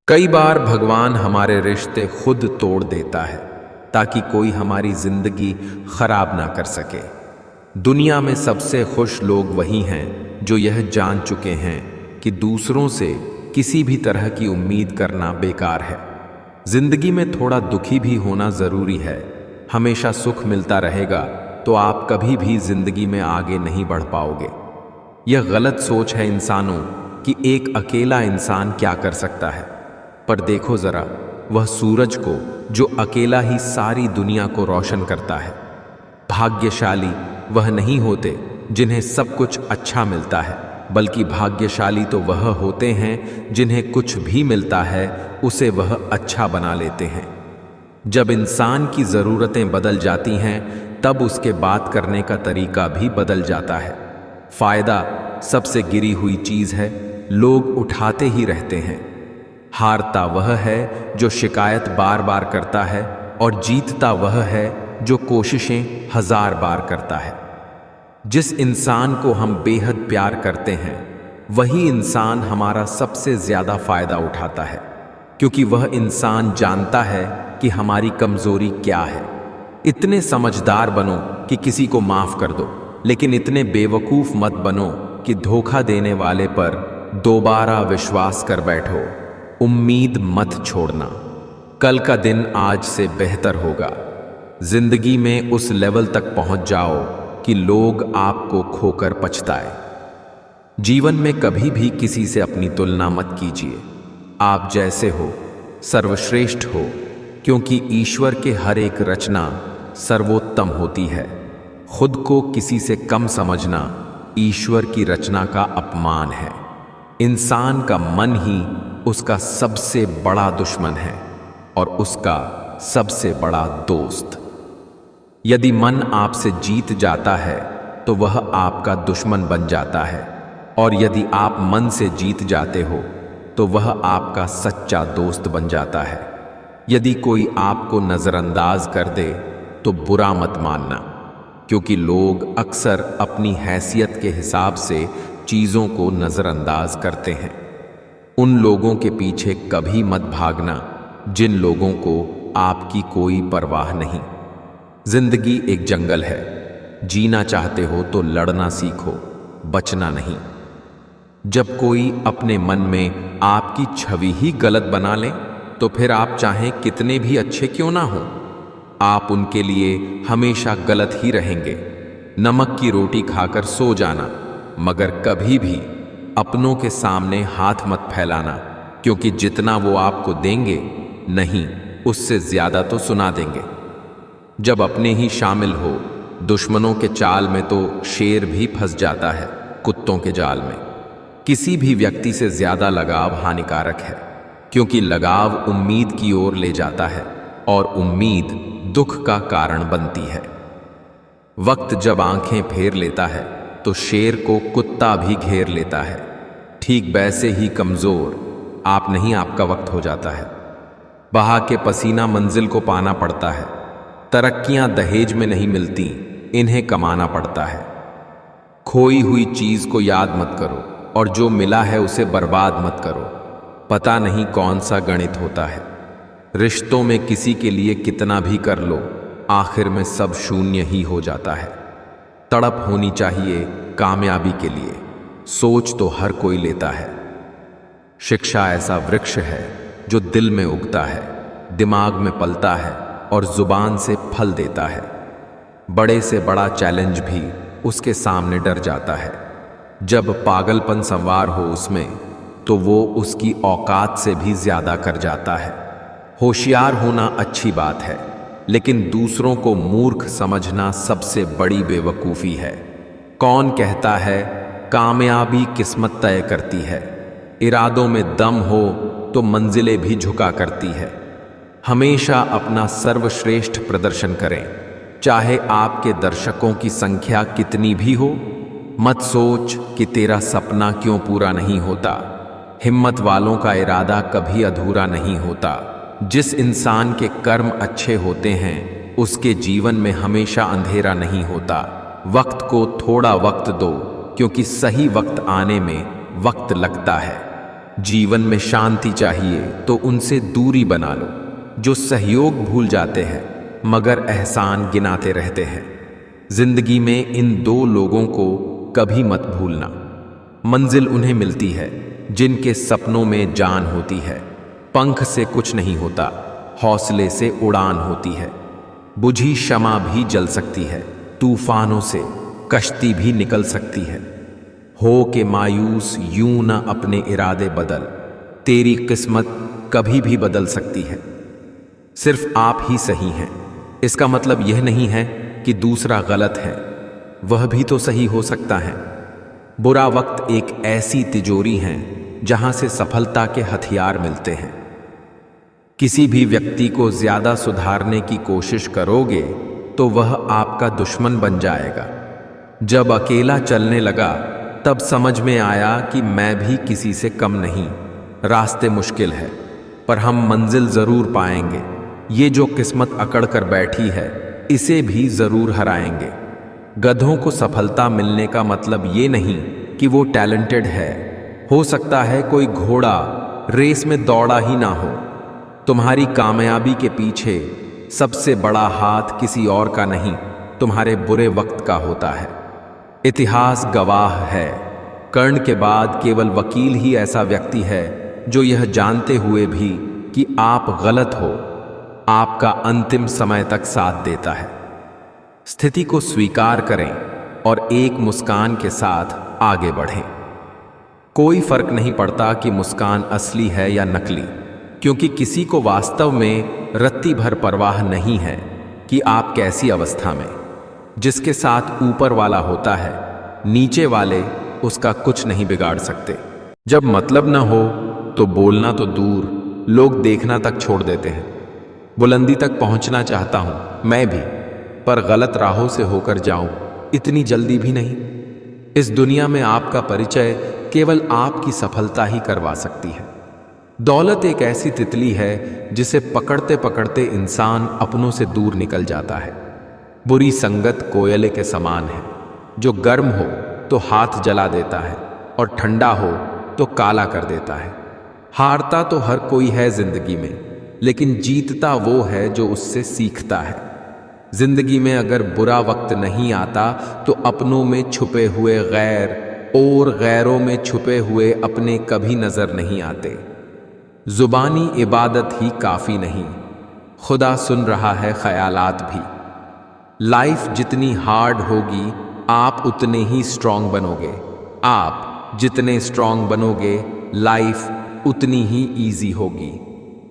कई बार भगवान हमारे रिश्ते खुद तोड़ देता है ताकि कोई हमारी जिंदगी खराब ना कर सके। दुनिया में सबसे खुश लोग वही हैं जो यह जान चुके हैं कि दूसरों से किसी भी तरह की उम्मीद करना बेकार है। जिंदगी में थोड़ा दुखी भी होना जरूरी है। हमेशा सुख मिलता रहेगा तो आप कभी भी जिंदगी में आगे नहीं बढ़ पाओगे। यह गलत सोच है इंसानों कि एक अकेला इंसान क्या कर सकता है। पर देखो जरा, वह सूरज को जो अकेला ही सारी दुनिया को रोशन करता है। भाग्यशाली वह नहीं होते जिन्हें सब कुछ अच्छा मिलता है, बल्कि भाग्यशाली तो वह होते हैं जिन्हें कुछ भी मिलता है उसे वह अच्छा बना लेते हैं। जब इंसान की ज़रूरतें बदल जाती हैं, तब उसके बात करने का तरीका भी बदल जाता है। फायदा सबसे गिरी हुई चीज़ है, लोग उठाते ही रहते हैं। हारता वह है जो शिकायत बार बार करता है, और जीतता वह है जो कोशिशें 1000 बार करता है। जिस इंसान को हम बेहद प्यार करते हैं, वही इंसान हमारा सबसे ज़्यादा फायदा उठाता है, क्योंकि वह इंसान जानता है कि हमारी कमज़ोरी क्या है। इतने समझदार बनो कि किसी को माफ़ कर दो, लेकिन इतने बेवकूफ़ मत बनो कि धोखा देने वाले पर दोबारा विश्वास कर बैठो। उम्मीद मत छोड़ना, कल का दिन आज से बेहतर होगा। जिंदगी में उस लेवल तक पहुंच जाओ कि लोग आपको खोकर पछताए। जीवन में कभी भी किसी से अपनी तुलना मत कीजिए। आप जैसे हो सर्वश्रेष्ठ हो, क्योंकि ईश्वर के हर एक रचना सर्वोत्तम होती है। खुद को किसी से कम समझना ईश्वर की रचना का अपमान है। इंसान का मन ही उसका सबसे बड़ा दुश्मन है और उसका सबसे बड़ा दोस्त। यदि मन आपसे जीत जाता है तो वह आपका दुश्मन बन जाता है, और यदि आप मन से जीत जाते हो तो वह आपका सच्चा दोस्त बन जाता है। यदि कोई आपको नज़रअंदाज कर दे तो बुरा मत मानना, क्योंकि लोग अक्सर अपनी हैसियत के हिसाब से चीज़ों को नज़रअंदाज करते हैं। उन लोगों के पीछे कभी मत भागना जिन लोगों को आपकी कोई परवाह नहीं। जिंदगी एक जंगल है, जीना चाहते हो तो लड़ना सीखो, बचना नहीं। जब कोई अपने मन में आपकी छवि ही गलत बना ले, तो फिर आप चाहें कितने भी अच्छे क्यों ना हो, आप उनके लिए हमेशा गलत ही रहेंगे। नमक की रोटी खाकर सो जाना, मगर कभी भी अपनों के सामने हाथ मत फैलाना, क्योंकि जितना वो आपको देंगे नहीं, उससे ज्यादा तो सुना देंगे। जब अपने ही शामिल हो दुश्मनों के चाल में तो शेर भी फंस जाता है कुत्तों के जाल में। किसी भी व्यक्ति से ज्यादा लगाव हानिकारक है, क्योंकि लगाव उम्मीद की ओर ले जाता है और उम्मीद दुख का कारण बनती है। वक्त जब आंखें फेर लेता है तो शेर को कुत्ता भी घेर लेता है। ठीक वैसे ही कमजोर आप नहीं आपका वक्त हो जाता है। बहा के पसीना मंजिल को पाना पड़ता है। तरक्कियां दहेज में नहीं मिलती, इन्हें कमाना पड़ता है। खोई हुई चीज को याद मत करो और जो मिला है उसे बर्बाद मत करो। पता नहीं कौन सा गणित होता है। रिश्तों में किसी के लिए कितना भी कर लो, आखिर में सब शून्य ही हो जाता है। तड़प होनी चाहिए कामयाबी के लिए, सोच तो हर कोई लेता है। शिक्षा ऐसा वृक्ष है जो दिल में उगता है, दिमाग में पलता है और जुबान से फल देता है। बड़े से बड़ा चैलेंज भी उसके सामने डर जाता है। जब पागलपन संवार हो उसमें तो वो उसकी औकात से भी ज्यादा कर जाता है। होशियार होना अच्छी बात है, लेकिन दूसरों को मूर्ख समझना सबसे बड़ी बेवकूफ़ी है। कौन कहता है कामयाबी किस्मत तय करती है? इरादों में दम हो तो मंजिलें भी झुका करती है। हमेशा अपना सर्वश्रेष्ठ प्रदर्शन करें, चाहे आपके दर्शकों की संख्या कितनी भी हो। मत सोच कि तेरा सपना क्यों पूरा नहीं होता। हिम्मत वालों का इरादा कभी अधूरा नहीं होता। जिस इंसान के कर्म अच्छे होते हैं उसके जीवन में हमेशा अंधेरा नहीं होता। वक्त को थोड़ा वक्त दो, क्योंकि सही वक्त आने में वक्त लगता है। जीवन में शांति चाहिए तो उनसे दूरी बना लो जो सहयोग भूल जाते हैं मगर एहसान गिनाते रहते हैं। जिंदगी में इन दो लोगों को कभी मत भूलना। मंजिल उन्हें मिलती है जिनके सपनों में जान होती है। पंख से कुछ नहीं होता, हौसले से उड़ान होती है। बुझी शमा भी जल सकती है, तूफानों से कश्ती भी निकल सकती है। हो के मायूस यूं न अपने इरादे बदल, तेरी किस्मत कभी भी बदल सकती है। सिर्फ आप ही सही हैं, इसका मतलब यह नहीं है कि दूसरा गलत है, वह भी तो सही हो सकता है। बुरा वक्त एक ऐसी तिजोरी है जहां से सफलता के हथियार मिलते हैं। किसी भी व्यक्ति को ज्यादा सुधारने की कोशिश करोगे तो वह आपका दुश्मन बन जाएगा। जब अकेला चलने लगा तब समझ में आया कि मैं भी किसी से कम नहीं। रास्ते मुश्किल है पर हम मंजिल जरूर पाएंगे। ये जो किस्मत अकड़ कर बैठी है इसे भी जरूर हराएंगे। गधों को सफलता मिलने का मतलब ये नहीं कि वो टैलेंटेड है। हो सकता है कोई घोड़ा रेस में दौड़ा ही ना हो। तुम्हारी कामयाबी के पीछे सबसे बड़ा हाथ किसी और का नहीं, तुम्हारे बुरे वक्त का होता है। इतिहास गवाह है, कर्ण के बाद केवल वकील ही ऐसा व्यक्ति है जो यह जानते हुए भी कि आप गलत हो, आपका अंतिम समय तक साथ देता है। स्थिति को स्वीकार करें और एक मुस्कान के साथ आगे बढ़ें। कोई फर्क नहीं पड़ता कि मुस्कान असली है या नकली, क्योंकि किसी को वास्तव में रत्ती भर परवाह नहीं है कि आप कैसी अवस्था में। जिसके साथ ऊपर वाला होता है, नीचे वाले उसका कुछ नहीं बिगाड़ सकते। जब मतलब ना हो तो बोलना तो दूर, लोग देखना तक छोड़ देते हैं। बुलंदी तक पहुंचना चाहता हूं मैं भी, पर गलत राहों से होकर जाऊं इतनी जल्दी भी नहीं। इस दुनिया में आपका परिचय केवल आपकी सफलता ही करवा सकती है। दौलत एक ऐसी तितली है जिसे पकड़ते पकड़ते इंसान अपनों से दूर निकल जाता है। बुरी संगत कोयले के समान है, जो गर्म हो तो हाथ जला देता है और ठंडा हो तो काला कर देता है। हारता तो हर कोई है जिंदगी में, लेकिन जीतता वो है जो उससे सीखता है। जिंदगी में अगर बुरा वक्त नहीं आता तो अपनों में छुपे हुए गैर और गैरों में छुपे हुए अपने कभी नजर नहीं आते। जुबानी इबादत ही काफी नहीं, खुदा सुन रहा है ख्यालात भी। लाइफ जितनी हार्ड होगी आप उतने ही स्ट्रांग बनोगे। आप जितने स्ट्रांग बनोगे लाइफ उतनी ही इजी होगी।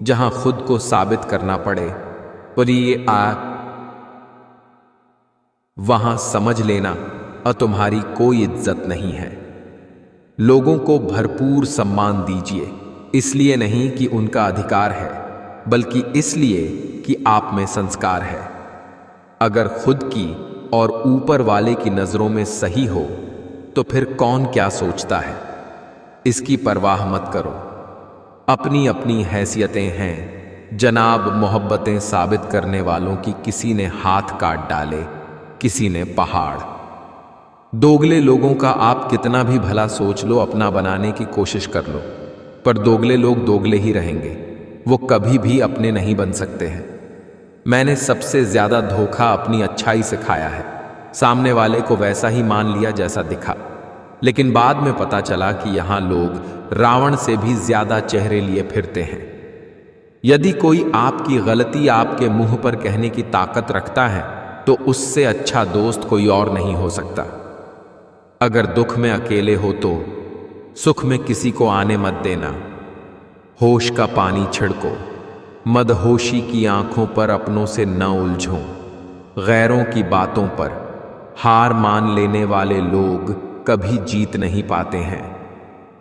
जहां खुद को साबित करना पड़े, पर ये वहां समझ लेना तुम्हारी कोई इज्जत नहीं है। लोगों को भरपूर सम्मान दीजिए, इसलिए नहीं कि उनका अधिकार है, बल्कि इसलिए कि आप में संस्कार है। अगर खुद की और ऊपर वाले की नजरों में सही हो तो फिर कौन क्या सोचता है, इसकी परवाह मत करो। अपनी अपनी हैसियतें हैं जनाब। मोहब्बतें साबित करने वालों की किसी ने हाथ काट डाले, किसी ने पहाड़। दोगले लोगों का आप कितना भी भला सोच लो, अपना बनाने की कोशिश कर लो, पर दोगले लोग दोगले ही रहेंगे। वो कभी भी अपने नहीं बन सकते हैं। मैंने सबसे ज्यादा धोखा अपनी अच्छाई से खाया है। सामने वाले को वैसा ही मान लिया जैसा दिखा, लेकिन बाद में पता चला कि यहां लोग रावण से भी ज्यादा चेहरे लिए फिरते हैं। यदि कोई आपकी गलती आपके मुंह पर कहने की ताकत रखता है तो उससे अच्छा दोस्त कोई और नहीं हो सकता। अगर दुख में अकेले हो तो सुख में किसी को आने मत देना। होश का पानी छिड़को, मदहोशी की आंखों पर अपनों से न उलझो। गैरों की बातों पर हार मान लेने वाले लोग कभी जीत नहीं पाते हैं।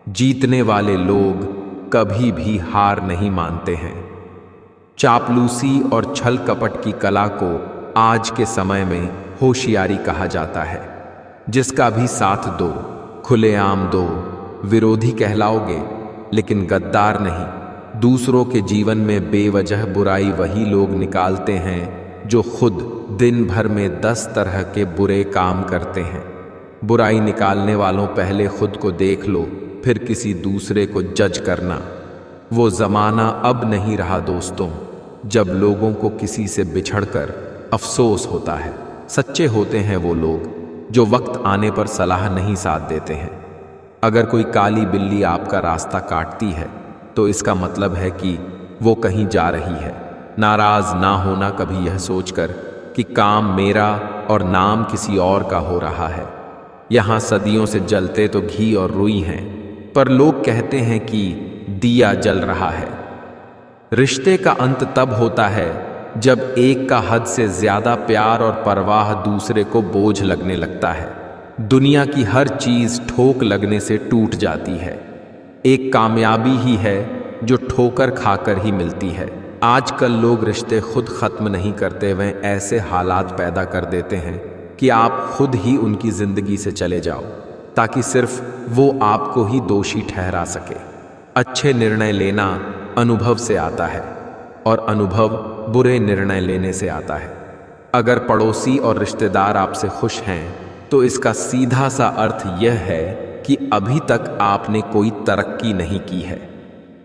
जीतने वाले लोग कभी भी हार नहीं मानते हैं। चापलूसी और छल कपट की कला को आज के समय में होशियारी कहा जाता है। जिसका भी साथ दो, खुलेआम दो, विरोधी कहलाओगे लेकिन गद्दार नहीं। दूसरों के जीवन में बेवजह बुराई वही लोग निकालते हैं जो खुद दिन भर में 10 तरह के बुरे काम करते हैं। बुराई निकालने वालों पहले खुद को देख लो, फिर किसी दूसरे को जज करना। वो जमाना अब नहीं रहा दोस्तों, जब लोगों को किसी से बिछड़कर अफसोस होता है। सच्चे होते हैं वो लोग जो वक्त आने पर सलाह नहीं साथ देते हैं। अगर कोई काली बिल्ली आपका रास्ता काटती है तो इसका मतलब है कि वो कहीं जा रही है। नाराज ना होना कभी यह सोचकर कि काम मेरा और नाम किसी और का हो रहा है। यहां सदियों से जलते तो घी और रुई हैं, पर लोग कहते हैं कि दिया जल रहा है। रिश्ते का अंत तब होता है जब एक का हद से ज्यादा प्यार और परवाह दूसरे को बोझ लगने लगता है। दुनिया की हर चीज ठोक लगने से टूट जाती है। एक कामयाबी ही है जो ठोकर खाकर ही मिलती है। आजकल लोग रिश्ते खुद खत्म नहीं करते, वे ऐसे हालात पैदा कर देते हैं कि आप खुद ही उनकी जिंदगी से चले जाओ, ताकि सिर्फ वो आपको ही दोषी ठहरा सके। अच्छे निर्णय लेना अनुभव से आता है और अनुभव बुरे निर्णय लेने से आता है। अगर पड़ोसी और रिश्तेदार आपसे खुश हैं तो इसका सीधा सा अर्थ यह है कि अभी तक आपने कोई तरक्की नहीं की है।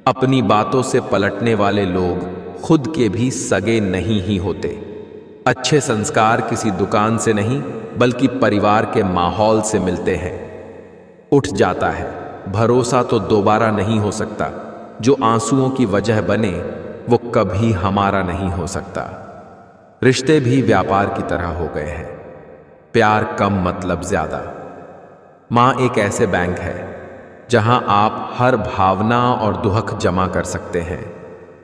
अपनी बातों से पलटने वाले लोग खुद के भी सगे नहीं ही होते। अच्छे संस्कार किसी दुकान से नहीं बल्कि परिवार के माहौल से मिलते हैं। उठ जाता है, भरोसा तो दोबारा नहीं हो सकता। जो आंसुओं की वजह बने वो कभी हमारा नहीं हो सकता। रिश्ते भी व्यापार की तरह हो गए हैं, प्यार कम मतलब ज्यादा। माँ एक ऐसे बैंक है जहां आप हर भावना और दुहक जमा कर सकते हैं,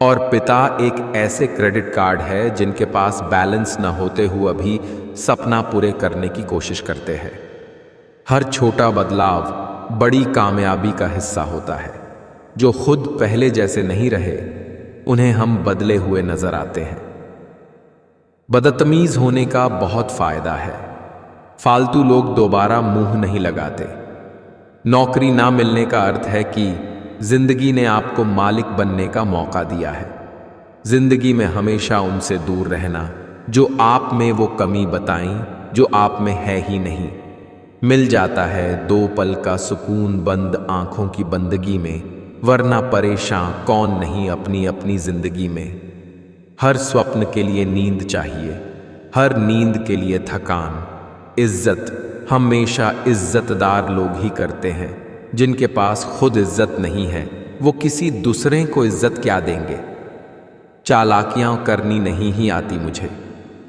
और पिता एक ऐसे क्रेडिट कार्ड है जिनके पास बैलेंस न होते हुए भी सपना पूरे करने की कोशिश करते हैं। हर छोटा बदलाव बड़ी कामयाबी का हिस्सा होता है। जो खुद पहले जैसे नहीं रहे उन्हें हम बदले हुए नजर आते हैं। बदतमीज होने का बहुत फायदा है। फालतू लोग दोबारा मुंह नहीं लगाते। नौकरी ना मिलने का अर्थ है कि जिंदगी ने आपको मालिक बनने का मौका दिया है। जिंदगी में हमेशा उनसे दूर रहना जो आप में वो कमी बताएं जो आप में है ही नहीं। मिल जाता है 2 पल का सुकून बंद आंखों की बंदगी में, वरना परेशान कौन नहीं अपनी अपनी जिंदगी में। हर स्वप्न के लिए नींद चाहिए, हर नींद के लिए थकान। इज्जत हमेशा इज्जतदार लोग ही करते हैं। जिनके पास खुद इज्जत नहीं है वो किसी दूसरे को इज्जत क्या देंगे। चालाकियां करनी नहीं ही आती मुझे,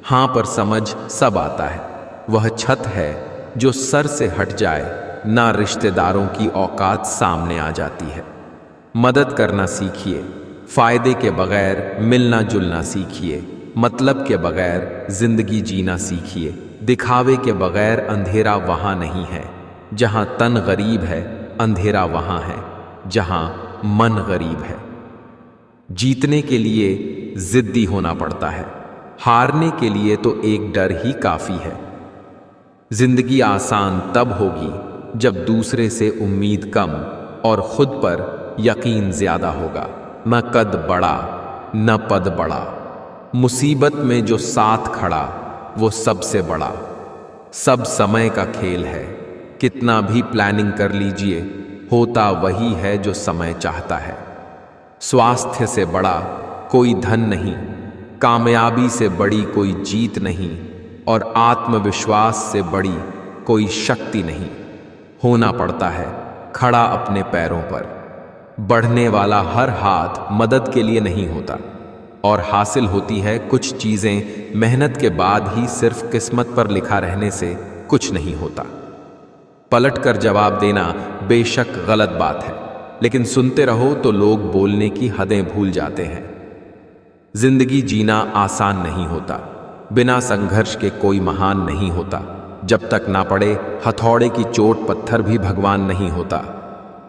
हां पर समझ सब आता है। वह छत है जो सर से हट जाए ना रिश्तेदारों की औकात सामने आ जाती है। मदद करना सीखिए, फायदे के बगैर मिलना जुलना सीखिए, मतलब के बगैर जिंदगी जीना सीखिए। दिखावे के बगैर अंधेरा वहां नहीं है जहां तन गरीब है, अंधेरा वहां है जहां मन गरीब है। जीतने के लिए जिद्दी होना पड़ता है, हारने के लिए तो एक डर ही काफी है। जिंदगी आसान तब होगी जब दूसरे से उम्मीद कम और खुद पर यकीन ज्यादा होगा। न कद बड़ा न पद बड़ा, मुसीबत में जो साथ खड़ा वो सबसे बड़ा। सब समय का खेल है, कितना भी प्लानिंग कर लीजिए, होता वही है जो समय चाहता है। स्वास्थ्य से बड़ा कोई धन नहीं, कामयाबी से बड़ी कोई जीत नहीं, और आत्मविश्वास से बड़ी कोई शक्ति नहीं। होना पड़ता है खड़ा अपने पैरों पर। बढ़ने वाला हर हाथ मदद के लिए नहीं होता, और हासिल होती है कुछ चीजें मेहनत के बाद ही। सिर्फ किस्मत पर लिखा रहने से कुछ नहीं होता। पलट कर जवाब देना बेशक गलत बात है, लेकिन सुनते रहो तो लोग बोलने की हदें भूल जाते हैं। जिंदगी जीना आसान नहीं होता, बिना संघर्ष के कोई महान नहीं होता। जब तक ना पड़े हथौड़े की चोट पत्थर भी भगवान नहीं होता।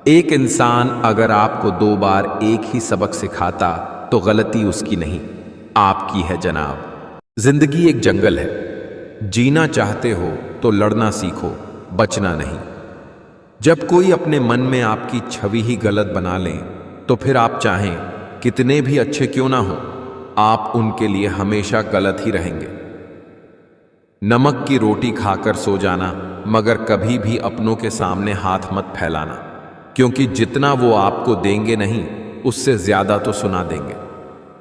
एक इंसान अगर आपको 2 बार एक ही सबक सिखाता तो गलती उसकी नहीं, आपकी है जनाब। जिंदगी एक जंगल है, जीना चाहते हो तो लड़ना सीखो, बचना नहीं। जब कोई अपने मन में आपकी छवि ही गलत बना ले, तो फिर आप चाहें कितने भी अच्छे क्यों ना हो, आप उनके लिए हमेशा गलत ही रहेंगे। नमक की रोटी खाकर सो जाना, मगर कभी भी अपनों के सामने हाथ मत फैलाना, क्योंकि जितना वो आपको देंगे नहीं, उससे ज्यादा तो सुना देंगे।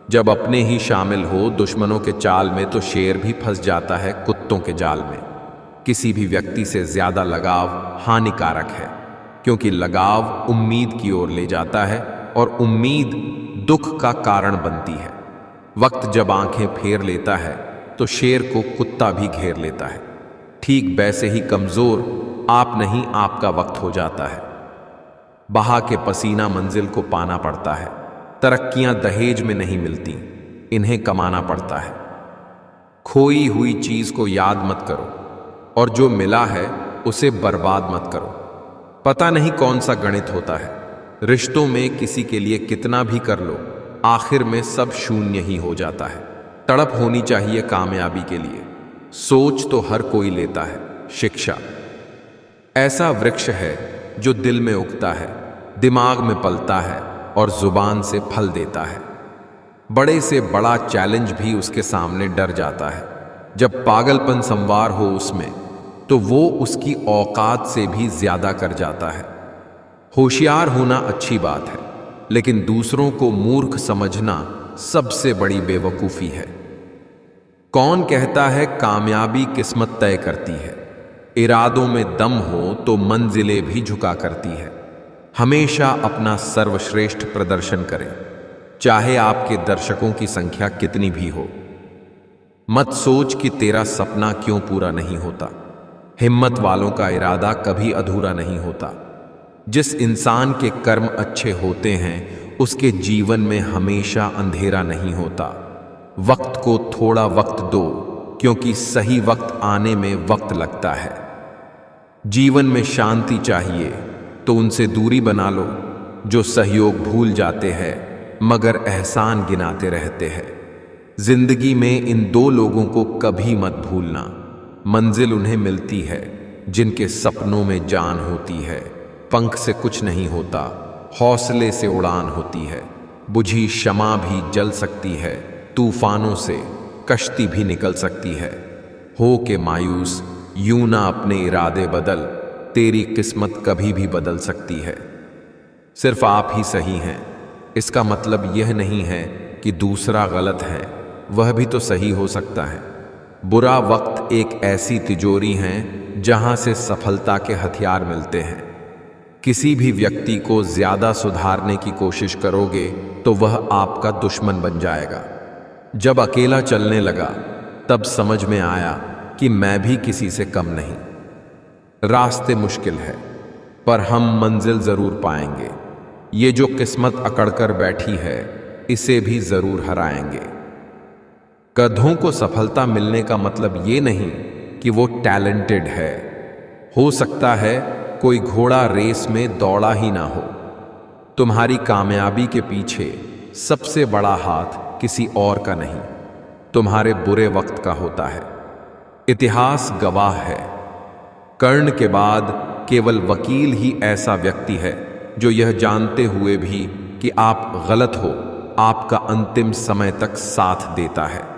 जब अपने ही शामिल हो दुश्मनों के चाल में, तो शेर भी फंस जाता है कुत्तों के जाल में। किसी भी व्यक्ति से ज्यादा लगाव हानिकारक है, क्योंकि लगाव उम्मीद की ओर ले जाता है, और उम्मीद दुख का कारण बनती है। वक्त जब आंखें फेर लेता है, तो शेर को कुत्ता भी घेर लेता है। ठीक वैसे ही कमजोर आप नहीं, आपका वक्त हो जाता है। बहा के पसीना मंजिल को पाना पड़ता है। तरक्कियां दहेज में नहीं मिलती, इन्हें कमाना पड़ता है। खोई हुई चीज को याद मत करो, और जो मिला है उसे बर्बाद मत करो। पता नहीं कौन सा गणित होता है, रिश्तों में किसी के लिए कितना भी कर लो, आखिर में सब शून्य ही हो जाता है। तड़प होनी चाहिए कामयाबी के लिए, सोच तो हर कोई लेता है। शिक्षा ऐसा वृक्ष है जो दिल में उगता है, दिमाग में पलता है, और जुबान से फल देता है। बड़े से बड़ा चैलेंज भी उसके सामने डर जाता है। जब पागलपन संवार हो उसमें, तो वो उसकी औकात से भी ज्यादा कर जाता है। होशियार होना अच्छी बात है, लेकिन दूसरों को मूर्ख समझना सबसे बड़ी बेवकूफी है। कौन कहता है कामयाबी किस्मत तय करती है? इरादों में दम हो तो मंजिलें भी झुका करती है। हमेशा अपना सर्वश्रेष्ठ प्रदर्शन करें, चाहे आपके दर्शकों की संख्या कितनी भी हो। मत सोच कि तेरा सपना क्यों पूरा नहीं होता। हिम्मत वालों का इरादा कभी अधूरा नहीं होता। जिस इंसान के कर्म अच्छे होते हैं, उसके जीवन में हमेशा अंधेरा नहीं होता। वक्त को थोड़ा वक्त दो, क्योंकि सही वक्त आने में वक्त लगता है। जीवन में शांति चाहिए तो उनसे दूरी बना लो जो सहयोग भूल जाते हैं मगर एहसान गिनाते रहते हैं। जिंदगी में इन 2 लोगों को कभी मत भूलना। मंजिल उन्हें मिलती है जिनके सपनों में जान होती है। पंख से कुछ नहीं होता, हौसले से उड़ान होती है। बुझी शमा भी जल सकती है, तूफानों से कश्ती भी निकल सकती है। हो के मायूस यूं ना अपने इरादे बदल, तेरी किस्मत कभी भी बदल सकती है। सिर्फ आप ही सही हैं, इसका मतलब यह नहीं है कि दूसरा गलत है, वह भी तो सही हो सकता है। बुरा वक्त एक ऐसी तिजोरी है जहां से सफलता के हथियार मिलते हैं। किसी भी व्यक्ति को ज्यादा सुधारने की कोशिश करोगे तो वह आपका दुश्मन बन जाएगा। जब अकेला चलने लगा तब समझ में आया कि मैं भी किसी से कम नहीं। रास्ते मुश्किल है पर हम मंजिल जरूर पाएंगे। ये जो किस्मत अकड़कर बैठी है इसे भी जरूर हराएंगे। गधों को सफलता मिलने का मतलब ये नहीं कि वो टैलेंटेड है। हो सकता है कोई घोड़ा रेस में दौड़ा ही ना हो। तुम्हारी कामयाबी के पीछे सबसे बड़ा हाथ किसी और का नहीं, तुम्हारे बुरे वक्त का होता है। इतिहास गवाह है, कर्ण के बाद केवल वकील ही ऐसा व्यक्ति है जो यह जानते हुए भी कि आप गलत हो, आपका अंतिम समय तक साथ देता है।